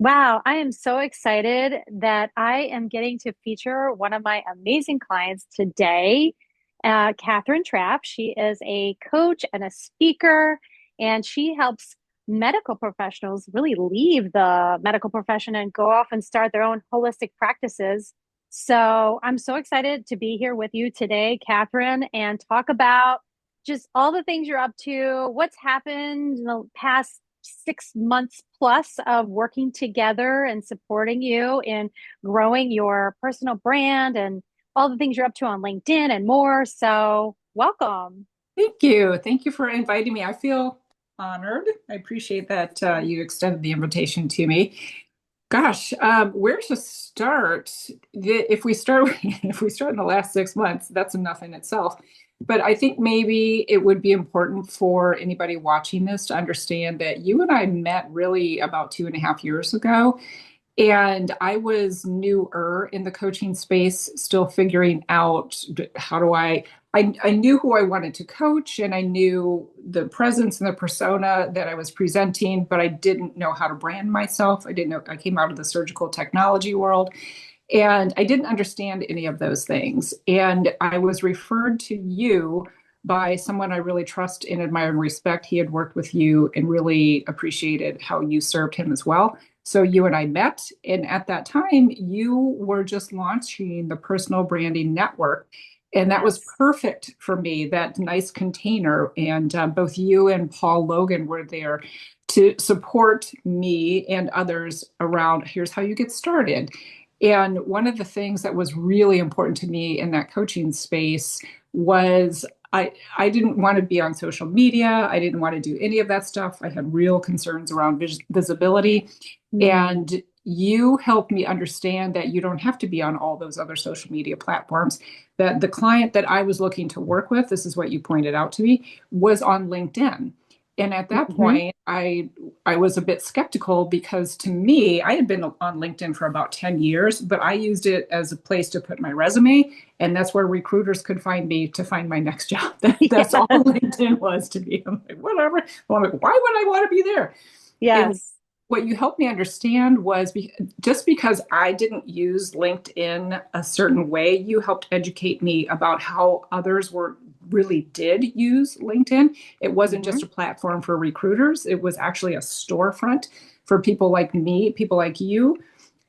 Wow, I am so excited that I am getting to feature one of my amazing clients today, Kathryn Traff. She is a coach and a speaker, and she helps medical professionals really leave the medical profession and go off and start their own holistic practices. So I'm so excited to be here with you today, Kathryn, and talk about just all the things you're up to, what's happened in the past 6 months plus of working together and supporting you in growing your personal brand and all the things you're up to on LinkedIn and more. So, welcome. Thank you. Thank you for inviting me. I feel honored. I appreciate that you extended the invitation to me. Gosh, where to start? If we start, if we start in the last 6 months, that's enough in itself. But I think maybe it would be important for anybody watching this to understand that you and I met really about 2.5 years ago. And I was newer in the coaching space, still figuring out how do I knew who I wanted to coach and I knew the presence and the persona that I was presenting, but I didn't know how to brand myself. I didn't know, I came out of the surgical technology world and I didn't understand any of those things. And I was referred to you by someone I really trust and admire and respect. He had worked with you and really appreciated how you served him as well. So you and I met, and at that time, you were just launching the personal branding network. And that was Yes. perfect for me, that nice container. And both you and Paul Logan were there to support me and others around here's how you get started. And one of the things that was really important to me in that coaching space was I didn't want to be on social media. I didn't want to do any of that stuff. I had real concerns around visibility. Mm, And you helped me understand that you don't have to be on all those other social media platforms. That the client that I was looking to work with, this is what you pointed out to me, was on LinkedIn. And at that mhm. point, I was a bit skeptical because to me, I had been on LinkedIn for about 10 years, but I used it as a place to put my resume. And that's where recruiters could find me to find my next job. That's all Yes. LinkedIn was to me. I'm like, whatever. Well, I'm like, why would I want to be there? And Yes. what you helped me understand was just because I didn't use LinkedIn a certain way, you helped educate me about how others were really did use LinkedIn. It wasn't just Mhm. a platform for recruiters, it was actually a storefront for people like me, people like you.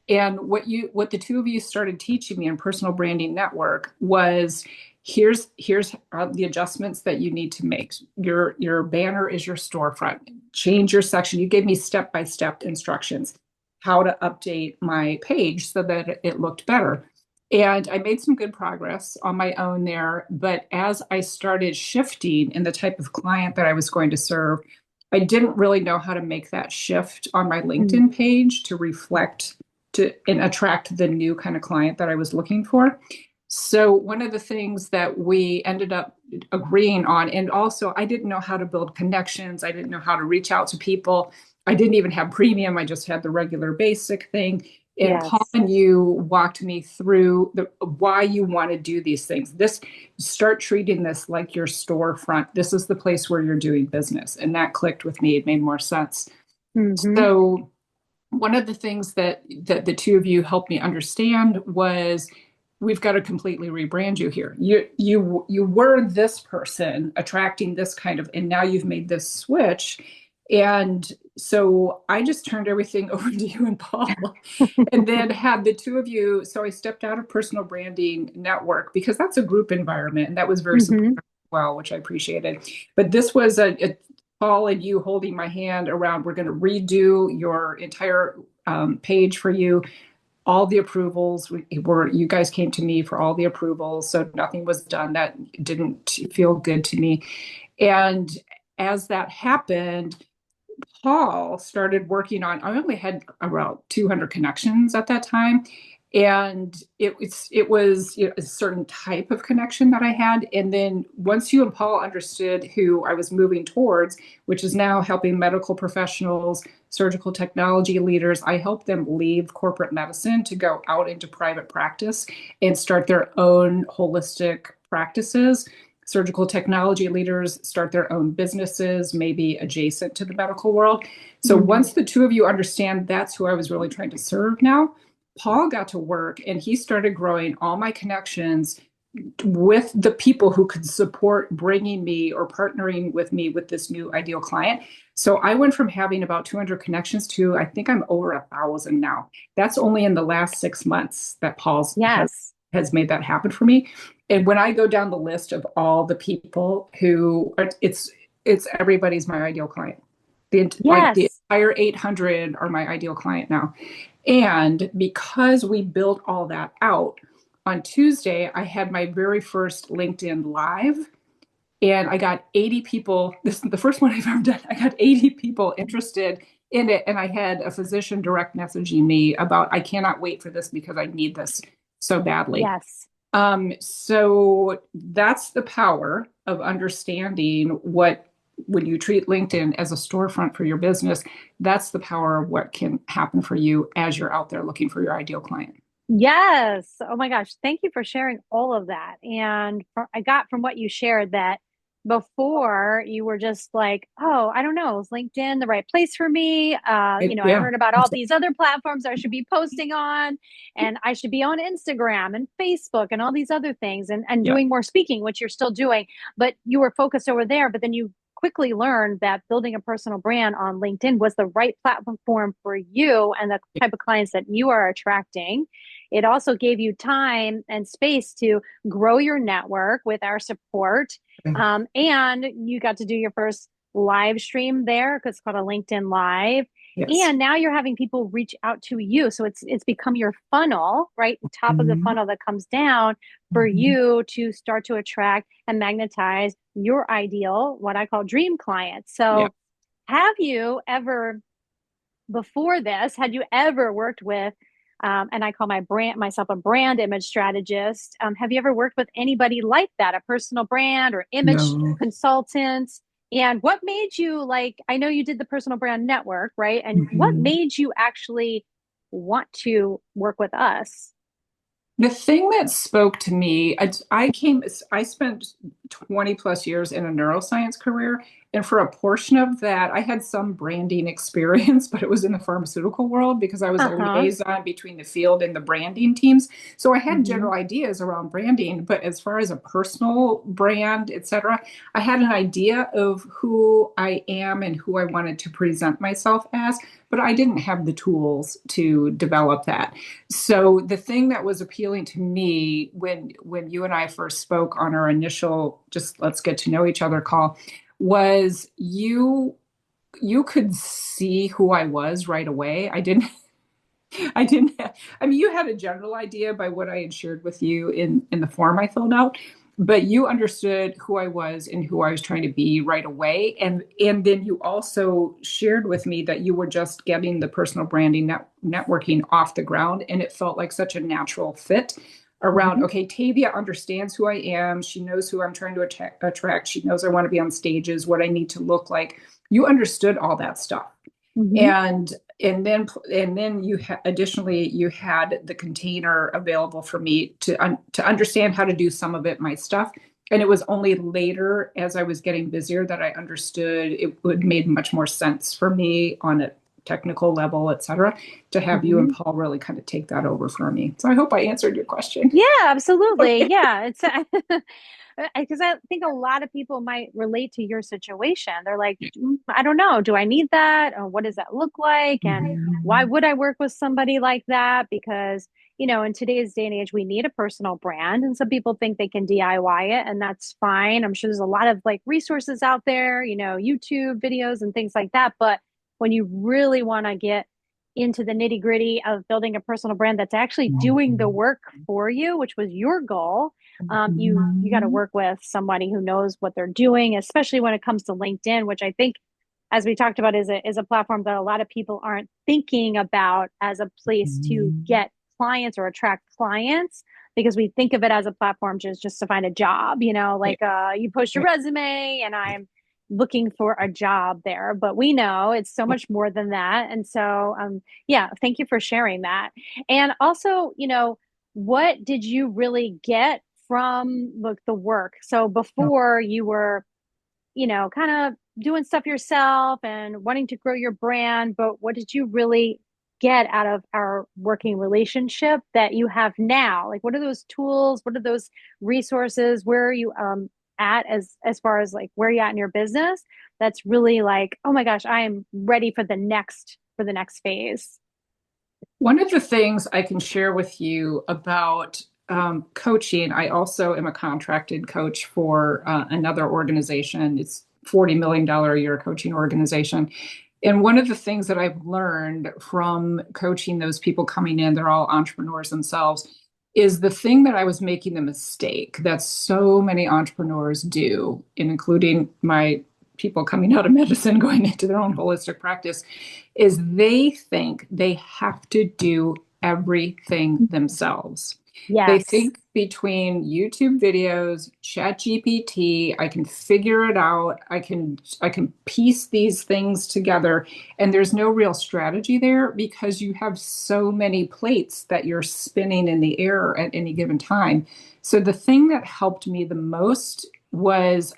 And what the two of you started teaching me in personal branding network was here's the adjustments that you need to make. Your banner is your storefront. Change your section. You gave me step-by-step instructions how to update my page so that it looked better. And I made some good progress on my own there. But as I started shifting in the type of client that I was going to serve, I didn't really know how to make that shift on my Mm. LinkedIn page to reflect to and attract the new kind of client that I was looking for. So one of the things that we ended up agreeing on, and also I didn't know how to build connections. I didn't know how to reach out to people. I didn't even have premium. I just had the regular basic thing. And Paul Yes. and you walked me through why you want to do these things. This start treating this like your storefront. This is the place where you're doing business. And that clicked with me. It made more sense. Hmm. So one of the things that the two of you helped me understand was we've got to completely rebrand you here. You were this person attracting this kind of, and now you've made this switch. And so I just turned everything over to you and Paul, and then had the two of you. So I stepped out of personal branding network because that's a group environment, and that was very Hmm. supportive as well, which I appreciated. But this was a Paul and you holding my hand around, we're going to redo your entire page for you. All the approvals were, you guys came to me for all the approvals. So nothing was done that didn't feel good to me. And as that happened, Paul started working on, I only had around 200 connections at that time. And it was a certain type of connection that I had. And then once you and Paul understood who I was moving towards, which is now helping medical professionals, surgical technology leaders, I help them leave corporate medicine to go out into private practice and start their own holistic practices. surgical technology leaders start their own businesses, maybe adjacent to the medical world. So Hmm. once the two of you understand that's who I was really trying to serve now, Paul got to work and he started growing all my connections with the people who could support bringing me or partnering with me with this new ideal client. So I went from having about 200 connections to I think I'm over 1,000 now. That's only in the last 6 months that Paul's Yes. has made that happen for me. And when I go down the list of all the people who it's everybody's my ideal client. The Yes. entire 800 are my ideal client now. And because we built all that out, on Tuesday, I had my very first LinkedIn Live, and I got 80 people. This is the first one I've ever done. I got 80 people interested in it, and I had a physician direct messaging me about, I cannot wait for this because I need this so badly. Yes. So that's the power of understanding what, when you treat LinkedIn as a storefront for your business, that's the power of what can happen for you as you're out there looking for your ideal client. Yes. Oh my gosh. Thank you for sharing all of that. And I got from what you shared that before you were just like, oh, I don't know, is LinkedIn the right place for me? I Yeah. heard about all these other platforms I should be posting on, and I should be on Instagram and Facebook and all these other things and Yeah. doing more speaking, which you're still doing, but you were focused over there. But then you quickly learned that building a personal brand on LinkedIn was the right platform for you and the type of clients that you are attracting. It also gave you time and space to grow your network with our support. And you got to do your first live stream there because it's called a LinkedIn Live. Yes. And now you're having people reach out to you. So it's become your funnel, right? Top of the Mhm. funnel that comes down for Mhm. you to start to attract and magnetize your ideal, what I call dream clients. Yeah. So have you ever before this, had you ever worked with, and I call myself a brand image strategist. Have you ever worked with anybody like that, a personal brand or image No. consultant? And what made you like, I know you did the personal brand network, right? And what Mhm. made you actually want to work with us? The thing that spoke to me, I spent 20 plus years in a neuroscience career. And for a portion of that, I had some branding experience, but it was in the pharmaceutical world because I was a Uh-huh. liaison between the field and the branding teams. So I had Mm-hmm. general ideas around branding, but as far as a personal brand, etc., I had an idea of who I am and who I wanted to present myself as, but I didn't have the tools to develop that. So the thing that was appealing to me when you and I first spoke on our initial just let's get to know each other call was you could see who I was right away. I didn't have, I mean, you had a general idea by what I had shared with you in the form I filled out, but you understood who I was and who I was trying to be right away. And then you also shared with me that you were just getting the personal branding networking off the ground, and it felt like such a natural fit around, Mm-hmm. okay, Tavia understands who I am. She knows who I'm trying to attract. She knows I want to be on stages, what I need to look like. You understood all that stuff Mm-hmm. and and then additionally you had the container available for me to understand how to do some of it my stuff, and it was only later as I was getting busier that I understood it would made much more sense for me on a technical level, etc., to have you and Mm-hmm. Paul really kind of take that over for me. So I hope I answered your question. Yeah, absolutely. Okay. Yeah, it's because I think a lot of people might relate to your situation. They're like, I don't know, do I need that? Or what does that look like? And why Mhm. would I work with somebody like that? Because, in today's day and age, we need a personal brand. And some people think they can DIY it, and that's fine. I'm sure there's a lot of like resources out there, YouTube videos and things like that. But when you really want to get into the nitty gritty of building a personal brand that's actually doing the work for you, which was your goal, you got to Mhm. work with somebody who knows what they're doing, especially when it comes to LinkedIn, which I think, as we talked about, is a platform that a lot of people aren't thinking about as a place to Mhm. get clients or attract clients because we think of it as a platform just to find a job, Yeah. like you post your Yeah. resume and I'm looking for a job there, but we know it's so much more than that. And so yeah, thank you for sharing that. And also, what did you really get from like the work. So before you were, kind of doing stuff yourself and wanting to grow your brand, but what did you really get out of our working relationship that you have now? Like, what are those tools? What are those resources? Where are you at as far as like where you at in your business? That's really like, oh my gosh, I am ready for the next phase. One of the things I can share with you about coaching, I also am a contracted coach for another organization. It's $40 million a year coaching organization. And one of the things that I've learned from coaching those people coming in, they're all entrepreneurs themselves, is the thing that I was making the mistake that so many entrepreneurs do, and including my people coming out of medicine, going into their own holistic practice, is they think they have to do everything themselves. They Yes. think between YouTube videos, Chat GPT, I can figure it out. I can piece these things together, and there's no real strategy there because you have so many plates that you're spinning in the air at any given time. So the thing that helped me the most was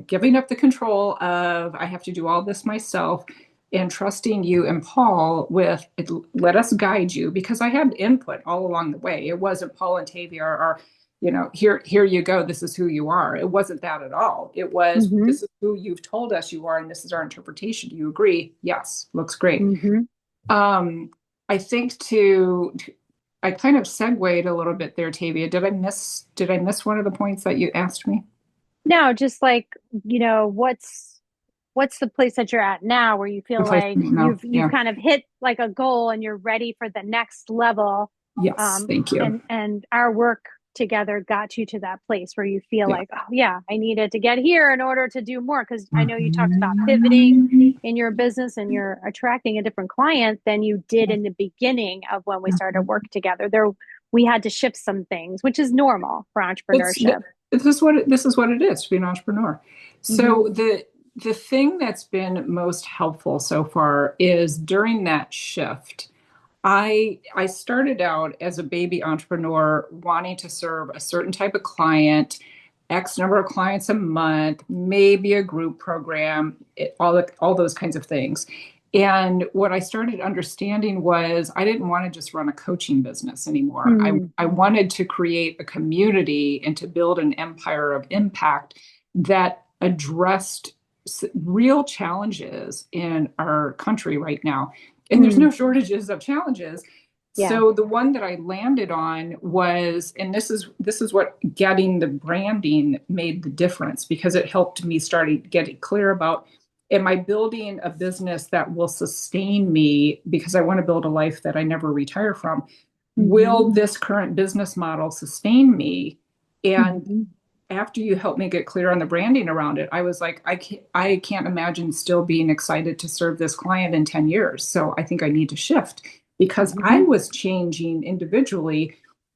giving up the control of I have to do all this myself and trusting you and Paul with it, let us guide you because I had input all along the way. It wasn't Paul and Tavia or here you go, this is who you are. It wasn't that at all. It was Mm-hmm. this is who you've told us you are and this is our interpretation. Do you agree? Yes, looks great. Mm-hmm. Um I think to I kind of segued a little bit there, Tavia. Did I miss one of the points that you asked me? No, just like, what's the place that you're at now where you The feel place like no, you've yeah. kind of hit like a goal and you're ready for the next level. Yes, thank you. And our work together got you to that place where you feel Yeah. like, oh yeah, I needed to get here in order to do more. Because I know you talked about pivoting Mhm. in your business and you're attracting a different client than you did in the beginning of when we started work together. There, we had to shift some things, which is normal for It's entrepreneurship. this is what it is to be an entrepreneur. Hmm. So the thing that's been most helpful so far is during that shift. I started out as a baby entrepreneur wanting to serve a certain type of client, X number of clients a month, maybe a group program, all those kinds of things. And what I started understanding was I didn't want to just run a coaching business anymore. Hmm. I wanted to create a community and to build an empire of impact that addressed real challenges in our country right now. And there's Hmm. no shortages of challenges. Yeah. So the one that I landed on was, and this is what getting the branding made the difference because it helped me start getting clear about, am I building a business that will sustain me because I want to build a life that I never retire from? Hmm. Will this current business model sustain me? And Hmm. after you helped me get clear on the branding around it, I was like, I can't imagine still being excited to serve this client in 10 years. So I think I need to shift because I Hmm. was changing individually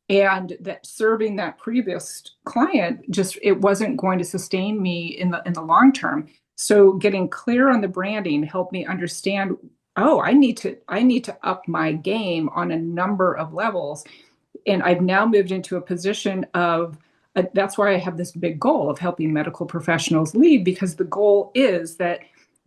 and that serving that previous client just it wasn't going to sustain me in the long term. So getting clear on the branding helped me understand, oh, I need to up my game on a number of levels. And I've now moved into a position of that's why I have this big goal of helping medical professionals lead because the goal is that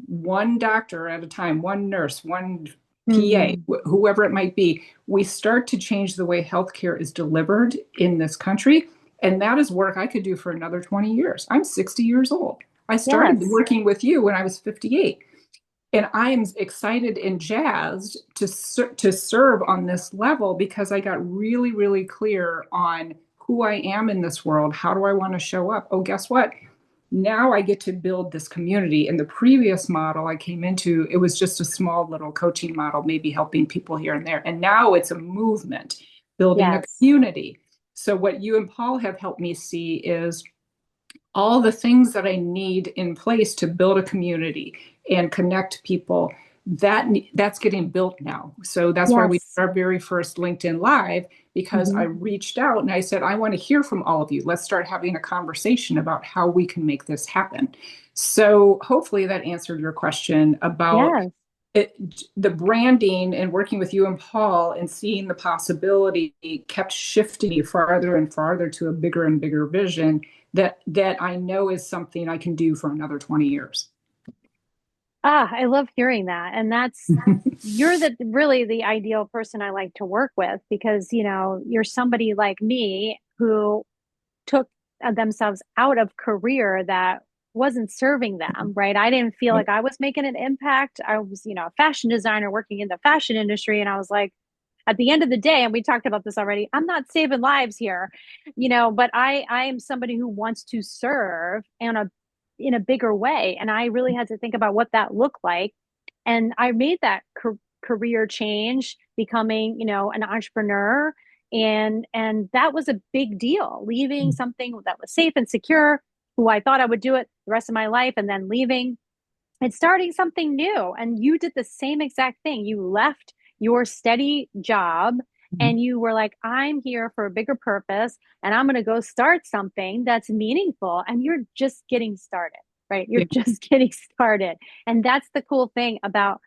one doctor at a time, one nurse, one PA, Hmm. whoever it might be, we start to change the way healthcare is delivered in this country. And that is work I could do for another 20 years. I'm 60 years old. I started Yes. working with you when I was 58. And I am excited and jazzed to serve on this level because I got really, really clear on who I am in this world. How do I want to show up? Oh, guess what? Now I get to build this community. In the previous model I came into, it was just a small little coaching model, maybe helping people here and there. And now it's a movement, building a Yes. community. So, what you and Paul have helped me see is all the things that I need in place to build a community and connect people. That's getting built now. So that's why we did Yes. our very first LinkedIn Live because I Hmm. reached out and I said, I want to hear from all of you. Let's start having a conversation about how we can make this happen. So hopefully that answered your question about Yes. the branding and working with you and Paul and seeing the possibility kept shifting me farther and farther to a bigger and bigger vision that I know is something I can do for another 20 years. Ah, I love hearing that. And you're really the ideal person I like to work with because, you're somebody like me who took themselves out of career that wasn't serving them, right? I didn't feel like I was making an impact. I was, a fashion designer working in the fashion industry. And I was like, at the end of the day, and we talked about this already, I'm not saving lives here, but I am somebody who wants to serve in a bigger way. And I really had to think about what that looked like. And I made that career change, becoming, an entrepreneur. And that was a big deal, leaving something that was safe and secure, who I thought I would do it the rest of my life, and then leaving and starting something new. And you did the same exact thing. You left your steady job and you were like, I'm here for a bigger purpose and I'm going to go start something that's meaningful. And you're just getting started, right? You're Yeah. just getting started. And that's the cool thing about,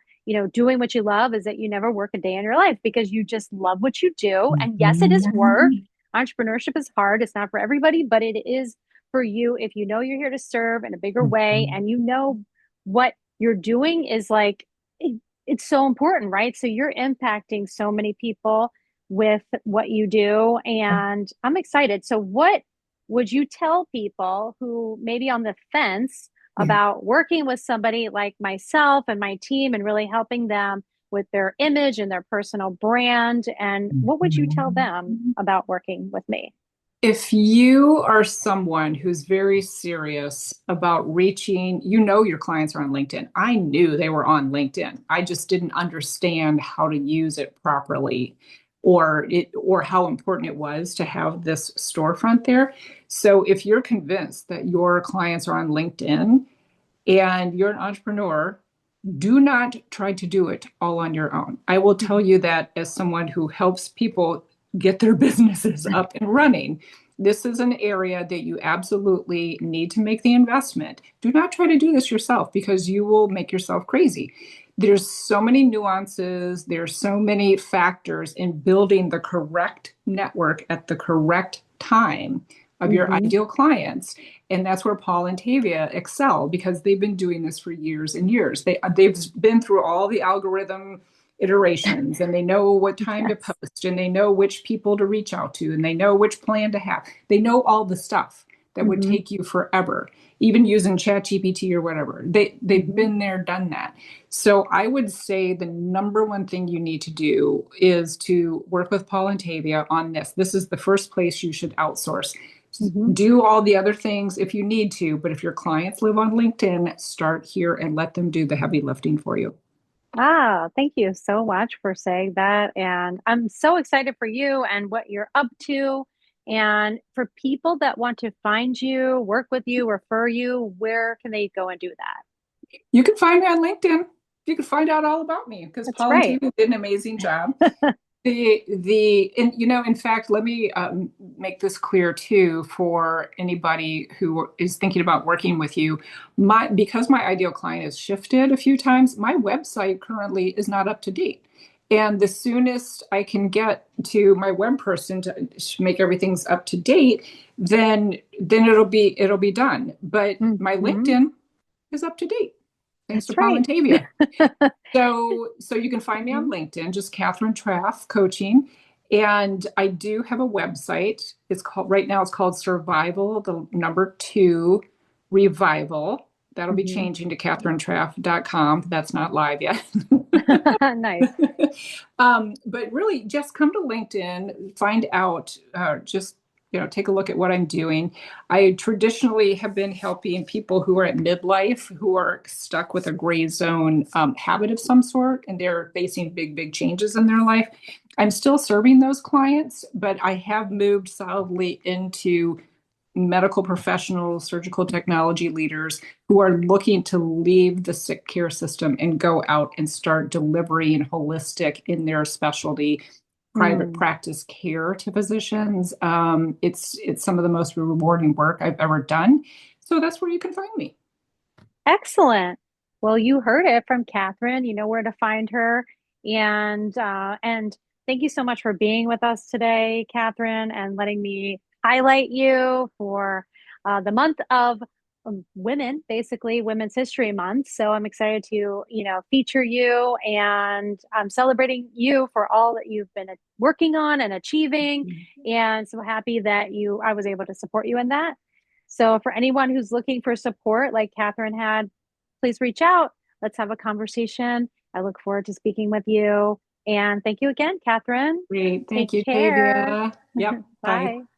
doing what you love, is that you never work a day in your life because you just love what you do. And yes, it is work. Entrepreneurship is hard. It's not for everybody, but it is for you if you know you're here to serve in a bigger way and what you're doing is like it's so important, right? So you're impacting so many people with what you do, and I'm excited. So what would you tell people who may be on the fence Yeah. about working with somebody like myself and my team and really helping them with their image and their personal brand? And what would you tell them about working with me? If you are someone who's very serious about reaching, your clients are on LinkedIn. I knew they were on LinkedIn. I just didn't understand how to use it properly or how important it was to have this storefront there. So if you're convinced that your clients are on LinkedIn and you're an entrepreneur, do not try to do it all on your own. I will tell you that as someone who helps people get their businesses up and running. This is an area that you absolutely need to make the investment. Do not try to do this yourself because you will make yourself crazy. There's so many nuances, there's so many factors in building the correct network at the correct time of your Mm-hmm. ideal clients. And that's where Paul and Tavia excel because they've been doing this for years and years. They've been through all the algorithm iterations and they know what time to Yes. post and they know which people to reach out to and they know which plan to have. They know all the stuff that would Mm-hmm. take you forever, even using ChatGPT or whatever. They've Mm-hmm. been there, done that. So I would say the number one thing you need to do is to work with Paul and Tavia on this. This is the first place you should outsource. Mm-hmm. Do all the other things if you need to, but if your clients live on LinkedIn, start here and let them do the heavy lifting for you. Ah, thank you so much for saying that. And I'm so excited for you and what you're up to. And for people that want to find you, work with you, refer you, where can they go and do that? You can find me on LinkedIn. You can find out all about me because That's Paul and right. Tina did an amazing job. And in fact, let me make this clear too for anybody who is thinking about working with you. Because my ideal client has shifted a few times, my website currently is not up to date. And the soonest I can get to my web person to make everything's up to date, then it'll be done. But my Hmm. LinkedIn is up to date, thanks to That's Paul right. and Tavia. So you can find me on Hmm. LinkedIn, just Kathryn Traff Coaching. And I do have a website. Right now it's called Survival, the number two, Revival. That'll be Hmm. changing to KathrynTraff.com. That's not live yet. Nice. But really, just come to LinkedIn, find out, just take a look at what I'm doing. I traditionally have been helping people who are at midlife, who are stuck with a gray zone habit of some sort, and they're facing big, big changes in their life. I'm still serving those clients, but I have moved solidly into medical professionals, surgical technology leaders who are looking to leave the sick care system and go out and start delivering holistic in their specialty private Mm. practice care to physicians. It's some of the most rewarding work I've ever done. So that's where you can find me. Excellent. Well, you heard it from Kathryn. You know where to find her. And thank you so much for being with us today, Kathryn, and letting me highlight you for the month of women, basically Women's History Month. So I'm excited to, feature you, and I'm celebrating you for all that you've been working on and achieving. And so happy that I was able to support you in that. So for anyone who's looking for support like Kathryn had, please reach out. Let's have a conversation. I look forward to speaking with you. And thank you again, Kathryn. Great. Take Thank you, care. Davia. Yep. Bye. Bye.